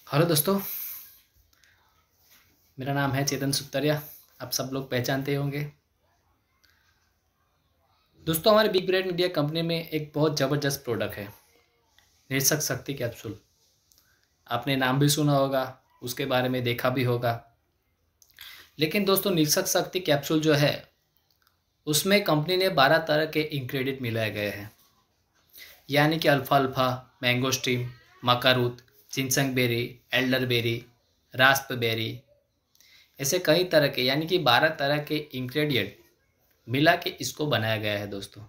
Hello दोस्तों, मेरा नाम है चेतन सुतरिया। आप सब लोग पहचानते होंगे। दोस्तों, हमारे बिग ब्रेड मीडिया कंपनी में एक बहुत ज़बरदस्त प्रोडक्ट है, निरशक शक्ति कैप्सूल। आपने नाम भी सुना होगा, उसके बारे में देखा भी होगा। लेकिन दोस्तों, निरशक शक्ति कैप्सूल जो है उसमें कंपनी ने 12 तरह के इंग्रेडिएंट मिलाए गए हैं। यानी कि अल्फा अल्फा, mangosteen, maca root, ginseng berry, elderberry, raspberry, ऐसे कई तरह के यानी कि 12 तरह के इंग्रेडिएंट मिला के इसको बनाया गया है दोस्तों।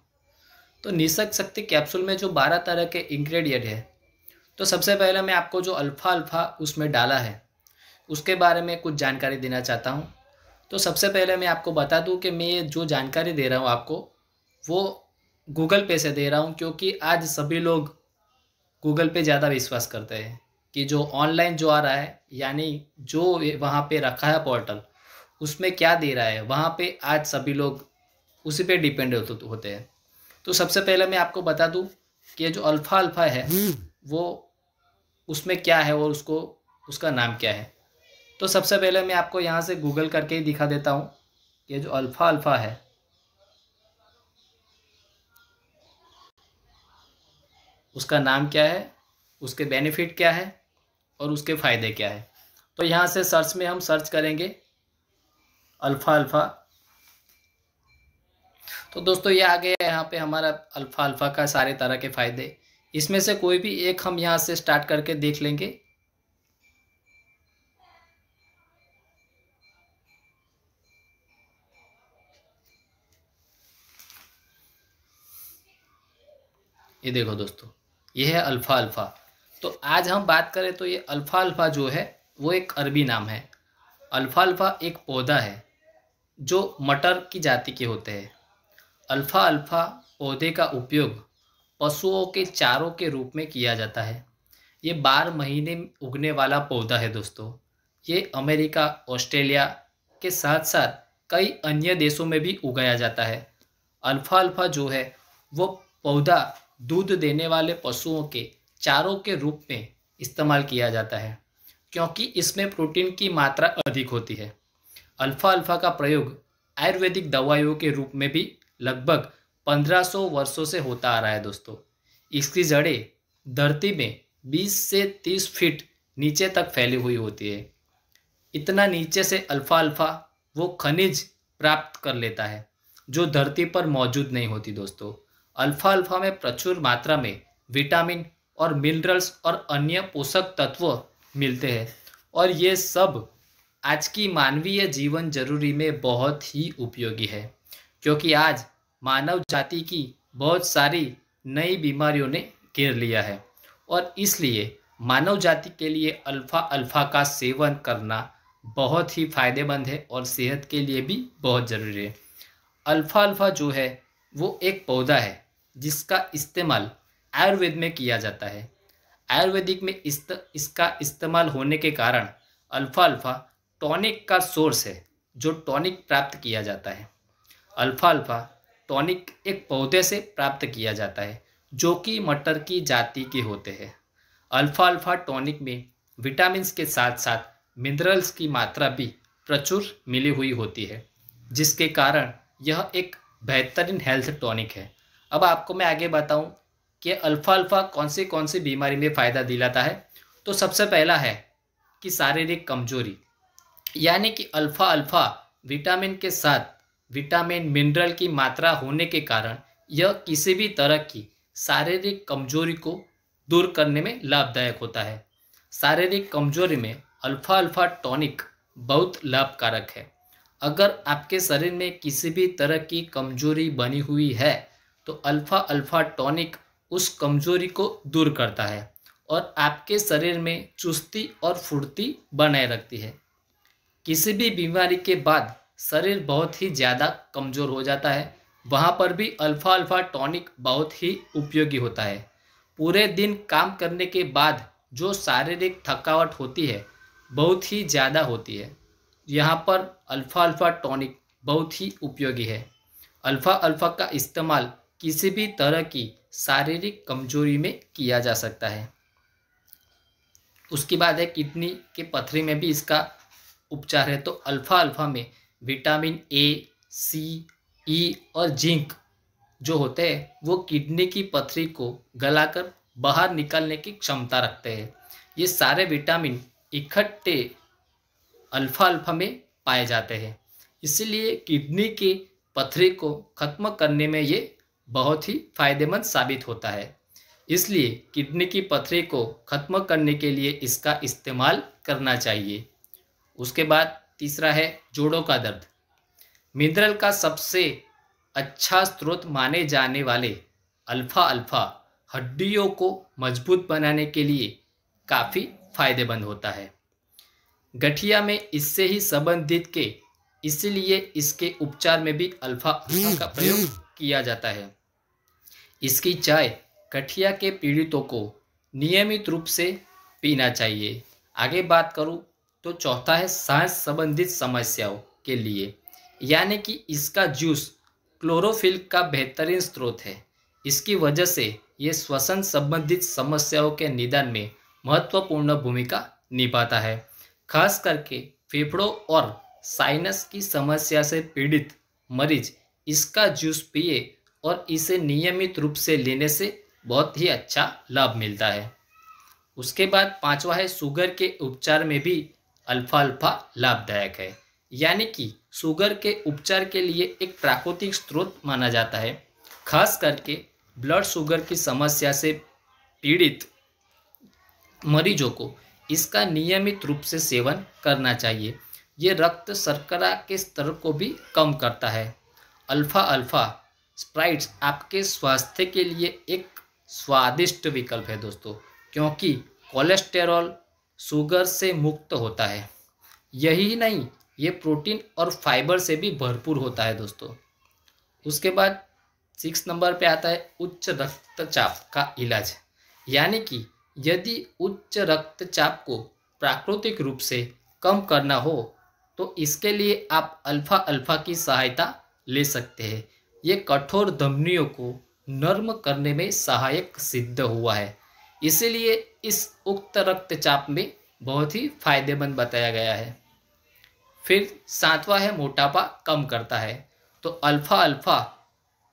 तो निशक्त शक्ति कैप्सूल में जो 12 तरह के इंग्रेडिएंट है, तो सबसे पहले मैं आपको जो अल्फा अल्फा उसमें डाला है उसके बारे में कुछ जानकारी देना चाहता हूँ। तो सबसे पहले मैं आपको बता दूँ कि मैं ये जो जानकारी दे रहा हूँ आपको, वो गूगल पे से दे रहा हूँ, क्योंकि आज सभी लोग गूगल पे ज़्यादा विश्वास करते हैं कि जो ऑनलाइन जो आ रहा है, यानी जो वहाँ पे रखा है पोर्टल, उसमें क्या दे रहा है, वहाँ पे आज सभी लोग उसी पे डिपेंड होते हैं। तो सबसे पहले मैं आपको बता दूं कि ये जो अल्फ़ा अल्फ़ा है वो उसमें क्या है और उसको उसका नाम क्या है। तो सबसे पहले मैं आपको यहाँ से गूगल करके ही दिखा देता हूँ कि ये जो अल्फ़ा अल्फ़ा है उसका नाम क्या है, उसके बेनिफिट क्या है और उसके फ़ायदे क्या है। तो यहाँ से सर्च में हम सर्च करेंगे अल्फ़ा अल्फ़ा। तो दोस्तों, ये आ गया यहाँ पे हमारा अल्फ़ा अल्फ़ा का सारे तरह के फ़ायदे। इसमें से कोई भी एक हम यहाँ से स्टार्ट करके देख लेंगे। ये देखो दोस्तों, ये है अल्फ़ा अल्फ़ा। तो आज हम बात करें तो ये अल्फ़ा अल्फ़ा जो है वो एक अरबी नाम है। अल्फ़ा अल्फ़ा एक पौधा है जो मटर की जाति के होते हैं। अल्फ़ा अल्फ़ा पौधे का उपयोग पशुओं के चारों के रूप में किया जाता है। ये 12 महीने में उगने वाला पौधा है दोस्तों। ये अमेरिका, ऑस्ट्रेलिया के साथ साथ कई अन्य देशों में भी उगाया जाता है। अल्फ़ा अल्फ़ा जो है वो पौधा दूध देने वाले पशुओं के चारों के रूप में इस्तेमाल किया जाता है, क्योंकि इसमें प्रोटीन की मात्रा अधिक होती है। अल्फ़ा अल्फ़ा का प्रयोग आयुर्वेदिक दवाइयों के रूप में भी लगभग 1500 वर्षों से होता आ रहा है दोस्तों। इसकी जड़ें धरती में 20 से 30 फीट नीचे तक फैली हुई होती है। इतना नीचे से अल्फ़ा अल्फ़ा वो खनिज प्राप्त कर लेता है जो धरती पर मौजूद नहीं होती दोस्तों। अल्फ़ा अल्फ़ा में प्रचुर मात्रा में विटामिन और मिनरल्स और अन्य पोषक तत्व मिलते हैं, और ये सब आज की मानवीय जीवन जरूरी में बहुत ही उपयोगी है, क्योंकि आज मानव जाति की बहुत सारी नई बीमारियों ने घेर लिया है, और इसलिए मानव जाति के लिए अल्फ़ा अल्फ़ा का सेवन करना बहुत ही फायदेमंद है और सेहत के लिए भी बहुत ज़रूरी है। अल्फ़ा अल्फ़ा जो है वो एक पौधा है जिसका इस्तेमाल आयुर्वेद में किया जाता है। आयुर्वेदिक में इसका इस्तेमाल होने के कारण अल्फ़ा अल्फ़ा टॉनिक का सोर्स है, जो टॉनिक प्राप्त किया जाता है। अल्फ़ा अल्फ़ा टॉनिक एक पौधे से प्राप्त किया जाता है जो कि मटर की जाति के होते हैं। अल्फ़ा अल्फ़ा टॉनिक में विटामिन्स के साथ साथ मिनरल्स की मात्रा भी प्रचुर मिली हुई होती है, जिसके कारण यह एक बेहतरीन हेल्थ टॉनिक है। अब आपको मैं आगे बताऊं कि अल्फ़ा अल्फ़ा कौन सी बीमारी में फ़ायदा दिलाता है। तो सबसे पहला है कि शारीरिक कमजोरी, यानी कि अल्फ़ा अल्फ़ा विटामिन के साथ विटामिन मिनरल की मात्रा होने के कारण यह किसी भी तरह की शारीरिक कमजोरी को दूर करने में लाभदायक होता है। शारीरिक कमजोरी में अल्फ़ा अल्फ़ा टॉनिक बहुत लाभकारक है। अगर आपके शरीर में किसी भी तरह की कमजोरी बनी हुई है तो अल्फ़ा अल्फ़ा टॉनिक उस कमजोरी को दूर करता है और आपके शरीर में चुस्ती और फुर्ती बनाए रखती है। किसी भी बीमारी के बाद शरीर बहुत ही ज़्यादा कमज़ोर हो जाता है, वहाँ पर भी अल्फ़ा अल्फ़ा टॉनिक बहुत ही उपयोगी होता है। पूरे दिन काम करने के बाद जो शारीरिक थकावट होती है बहुत ही ज़्यादा होती है, यहाँ पर अल्फ़ा अल्फ़ा टॉनिक बहुत ही उपयोगी है। अल्फ़ा अल्फ़ा का इस्तेमाल किसी भी तरह की शारीरिक कमजोरी में किया जा सकता है। उसके बाद है किडनी के पथरी में भी इसका उपचार है। तो अल्फा अल्फा में विटामिन ए, सी, ई और जिंक जो होते हैं वो किडनी की पथरी को गलाकर बाहर निकालने की क्षमता रखते हैं। ये सारे विटामिन इकट्ठे अल्फा अल्फा में पाए जाते हैं, इसलिए किडनी की पथरी को खत्म करने में ये बहुत ही फायदेमंद साबित होता है। इसलिए किडनी की पथरी को खत्म करने के लिए इसका इस्तेमाल करना चाहिए। उसके बाद तीसरा है जोड़ों का दर्द। मिनरल का सबसे अच्छा स्रोत माने जाने वाले अल्फा अल्फा हड्डियों को मजबूत बनाने के लिए काफ़ी फायदेमंद होता है। गठिया में इससे ही संबंधित के इसलिए इसके उपचार में भी अल्फा अल्फा का प्रयोग किया जाता है। इसकी चाय गठिया के पीड़ितों को नियमित रूप से पीना चाहिए। आगे बात करूं तो चौथा है सांस संबंधित समस्याओं के लिए, यानी कि इसका जूस क्लोरोफिल का बेहतरीन स्रोत है। इसकी वजह से ये श्वसन संबंधित समस्याओं के निदान में महत्वपूर्ण भूमिका निभाता है। खास करके फेफड़ों और साइनस की समस्या से पीड़ित मरीज इसका जूस पिए और इसे नियमित रूप से लेने से बहुत ही अच्छा लाभ मिलता है। उसके बाद पांचवा है शुगर के उपचार में भी अल्फा अल्फा लाभदायक है, यानी कि शुगर के उपचार के लिए एक प्राकृतिक स्रोत माना जाता है। खास करके ब्लड शुगर की समस्या से पीड़ित मरीजों को इसका नियमित रूप से सेवन करना चाहिए। ये रक्त शर्करा के स्तर को भी कम करता है। अल्फा अल्फा स्प्राइट्स आपके स्वास्थ्य के लिए एक स्वादिष्ट विकल्प है दोस्तों, क्योंकि कोलेस्टेरॉल शुगर से मुक्त होता है। यही नहीं, ये प्रोटीन और फाइबर से भी भरपूर होता है दोस्तों। उसके बाद 6 नंबर पे आता है उच्च रक्तचाप का इलाज, यानी कि यदि उच्च रक्तचाप को प्राकृतिक रूप से कम करना हो तो इसके लिए आप अल्फा अल्फा की सहायता ले सकते हैं। ये कठोर धमनियों को नर्म करने में सहायक सिद्ध हुआ है, इसीलिए इस उक्त रक्तचाप में बहुत ही फायदेमंद बताया गया है। फिर 7वां है मोटापा कम करता है। तो अल्फा अल्फा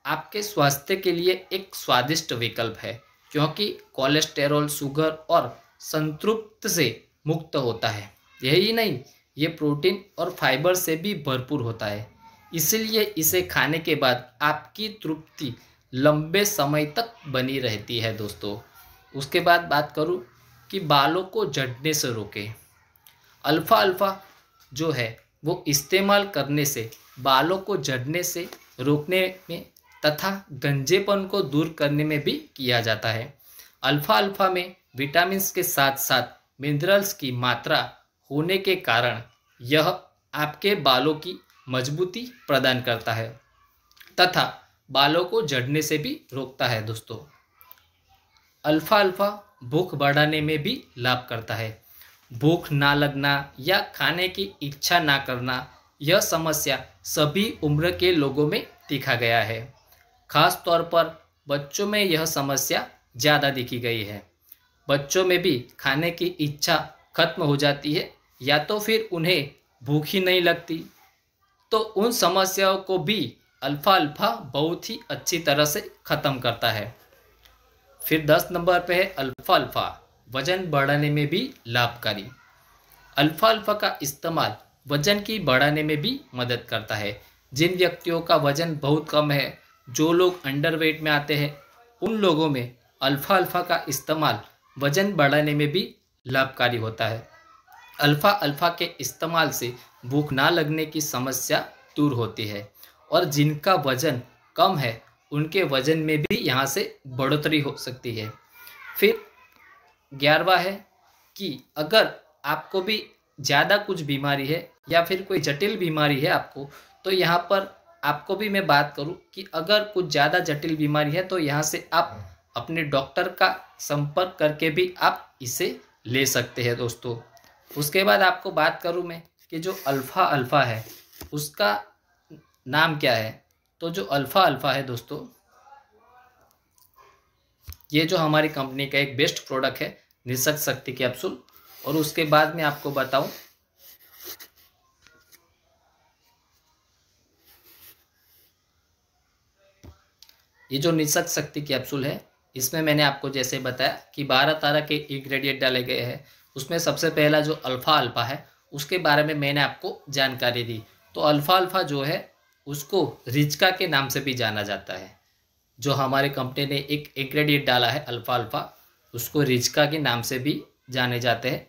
आपके स्वास्थ्य के लिए एक स्वादिष्ट विकल्प है, क्योंकि कोलेस्टेरॉल, शुगर और संतृप्त से मुक्त होता है। यही नहीं, ये प्रोटीन और फाइबर से भी भरपूर होता है, इसलिए इसे खाने के बाद आपकी तृप्ति लंबे समय तक बनी रहती है दोस्तों। उसके बाद बात करूं कि बालों को झड़ने से रोके। अल्फा अल्फा जो है वो इस्तेमाल करने से बालों को झड़ने से रोकने में तथा गंजेपन को दूर करने में भी किया जाता है। अल्फा अल्फा में विटामिन के साथ साथ मिनरल्स की मात्रा होने के कारण यह आपके बालों की मजबूती प्रदान करता है तथा बालों को झड़ने से भी रोकता है दोस्तों। अल्फा अल्फा भूख बढ़ाने में भी लाभ करता है। भूख ना लगना या खाने की इच्छा ना करना, यह समस्या सभी उम्र के लोगों में देखा गया है। खास तौर पर बच्चों में यह समस्या ज़्यादा देखी गई है। बच्चों में भी खाने की इच्छा खत्म हो जाती है या तो फिर उन्हें भूख ही नहीं लगती, तो उन समस्याओं को भी अल्फा अल्फा बहुत ही अच्छी तरह से ख़त्म करता है। फिर 10 नंबर पे है अल्फा अल्फा वजन बढ़ाने में भी लाभकारी। अल्फा अल्फा का इस्तेमाल वजन की बढ़ाने में भी मदद करता है। जिन व्यक्तियों का वजन बहुत कम है, जो लोग अंडरवेट में आते हैं, उन लोगों में अल्फा अल्फा का इस्तेमाल वजन बढ़ाने में भी लाभकारी होता है। अल्फा अल्फा के इस्तेमाल से भूख ना लगने की समस्या दूर होती है और जिनका वजन कम है उनके वजन में भी यहाँ से बढ़ोतरी हो सकती है। फिर 11वां है कि अगर आपको भी ज़्यादा कुछ बीमारी है या फिर कोई जटिल बीमारी है आपको, तो यहाँ पर आपको भी मैं बात करूँ कि अगर कुछ ज़्यादा जटिल बीमारी है तो यहाँ से आप अपने डॉक्टर का संपर्क करके भी आप इसे ले सकते हैं दोस्तों। उसके बाद आपको बात करूँ मैं कि जो अल्फ़ा अल्फ़ा है उसका नाम क्या है। तो जो अल्फ़ा अल्फ़ा है दोस्तों, ये जो हमारी कंपनी का एक बेस्ट प्रोडक्ट है निसर्ग शक्ति कैप्सूल, और उसके बाद मैं आपको बताऊं ये जो निषक शक्ति कैप्सूल है, इसमें मैंने आपको जैसे बताया कि 12 तरह के इंग्रेडिएंट डाले गए हैं। उसमें सबसे पहला जो अल्फ़ा अल्फ़ा है उसके बारे में मैंने आपको जानकारी दी। तो अल्फ़ा अल्फ़ा जो है उसको रिचका के नाम से भी जाना जाता है। जो हमारे कंपनी ने एक इंग्रेडिएंट डाला है अल्फ़ा अल्फ़ा, उसको रिचका के नाम से भी जाने जाते हैं।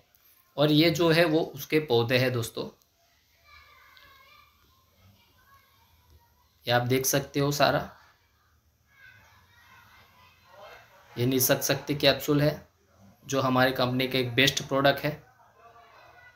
और ये जो है वो उसके पौधे हैं दोस्तों, ये आप देख सकते हो सारा। ये निषक शक्ति कैप्सूल है जो हमारी कंपनी का एक बेस्ट प्रोडक्ट है।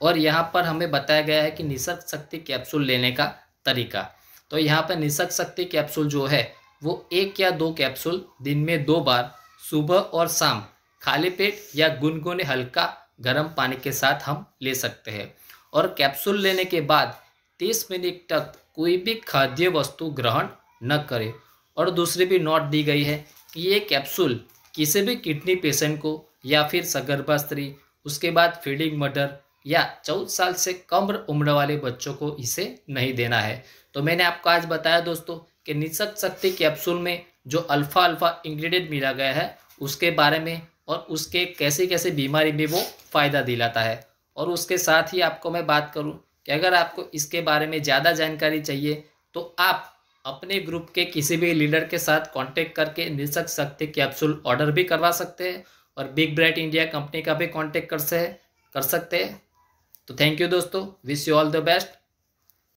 और यहाँ पर हमें बताया गया है कि निषक शक्ति कैप्सूल लेने का तरीका। तो यहाँ पर निषक शक्ति कैप्सूल जो है वो 1 या 2 कैप्सूल दिन में 2 बार सुबह और शाम खाली पेट या गुनगुने हल्का गर्म पानी के साथ हम ले सकते हैं। और कैप्सूल लेने के बाद 30 मिनट तक कोई भी खाद्य वस्तु ग्रहण न करें। और दूसरी भी नोट दी गई है कि ये कैप्सूल किसी भी किडनी पेशेंट को या फिर सगर्भा स्त्री, उसके बाद फीडिंग मदर या 14 साल से कम उम्र वाले बच्चों को इसे नहीं देना है। तो मैंने आपको आज बताया दोस्तों कि निषक शक्ति कैप्सूल में जो अल्फ़ा अल्फ़ा इंग्रेडिएंट मिला गया है उसके बारे में, और उसके कैसे कैसे बीमारी में वो फ़ायदा दिलाता है। और उसके साथ ही आपको मैं बात करूं कि अगर आपको इसके बारे में ज़्यादा जानकारी चाहिए तो आप अपने ग्रुप के किसी भी लीडर के साथ कांटेक्ट करके निषक शक्ति कैप्सूल ऑर्डर भी करवा सकते हैं और बिग ब्राइट इंडिया कंपनी का भी कांटेक्ट कर सकते हैं। तो थैंक यू दोस्तों, wish you all the best.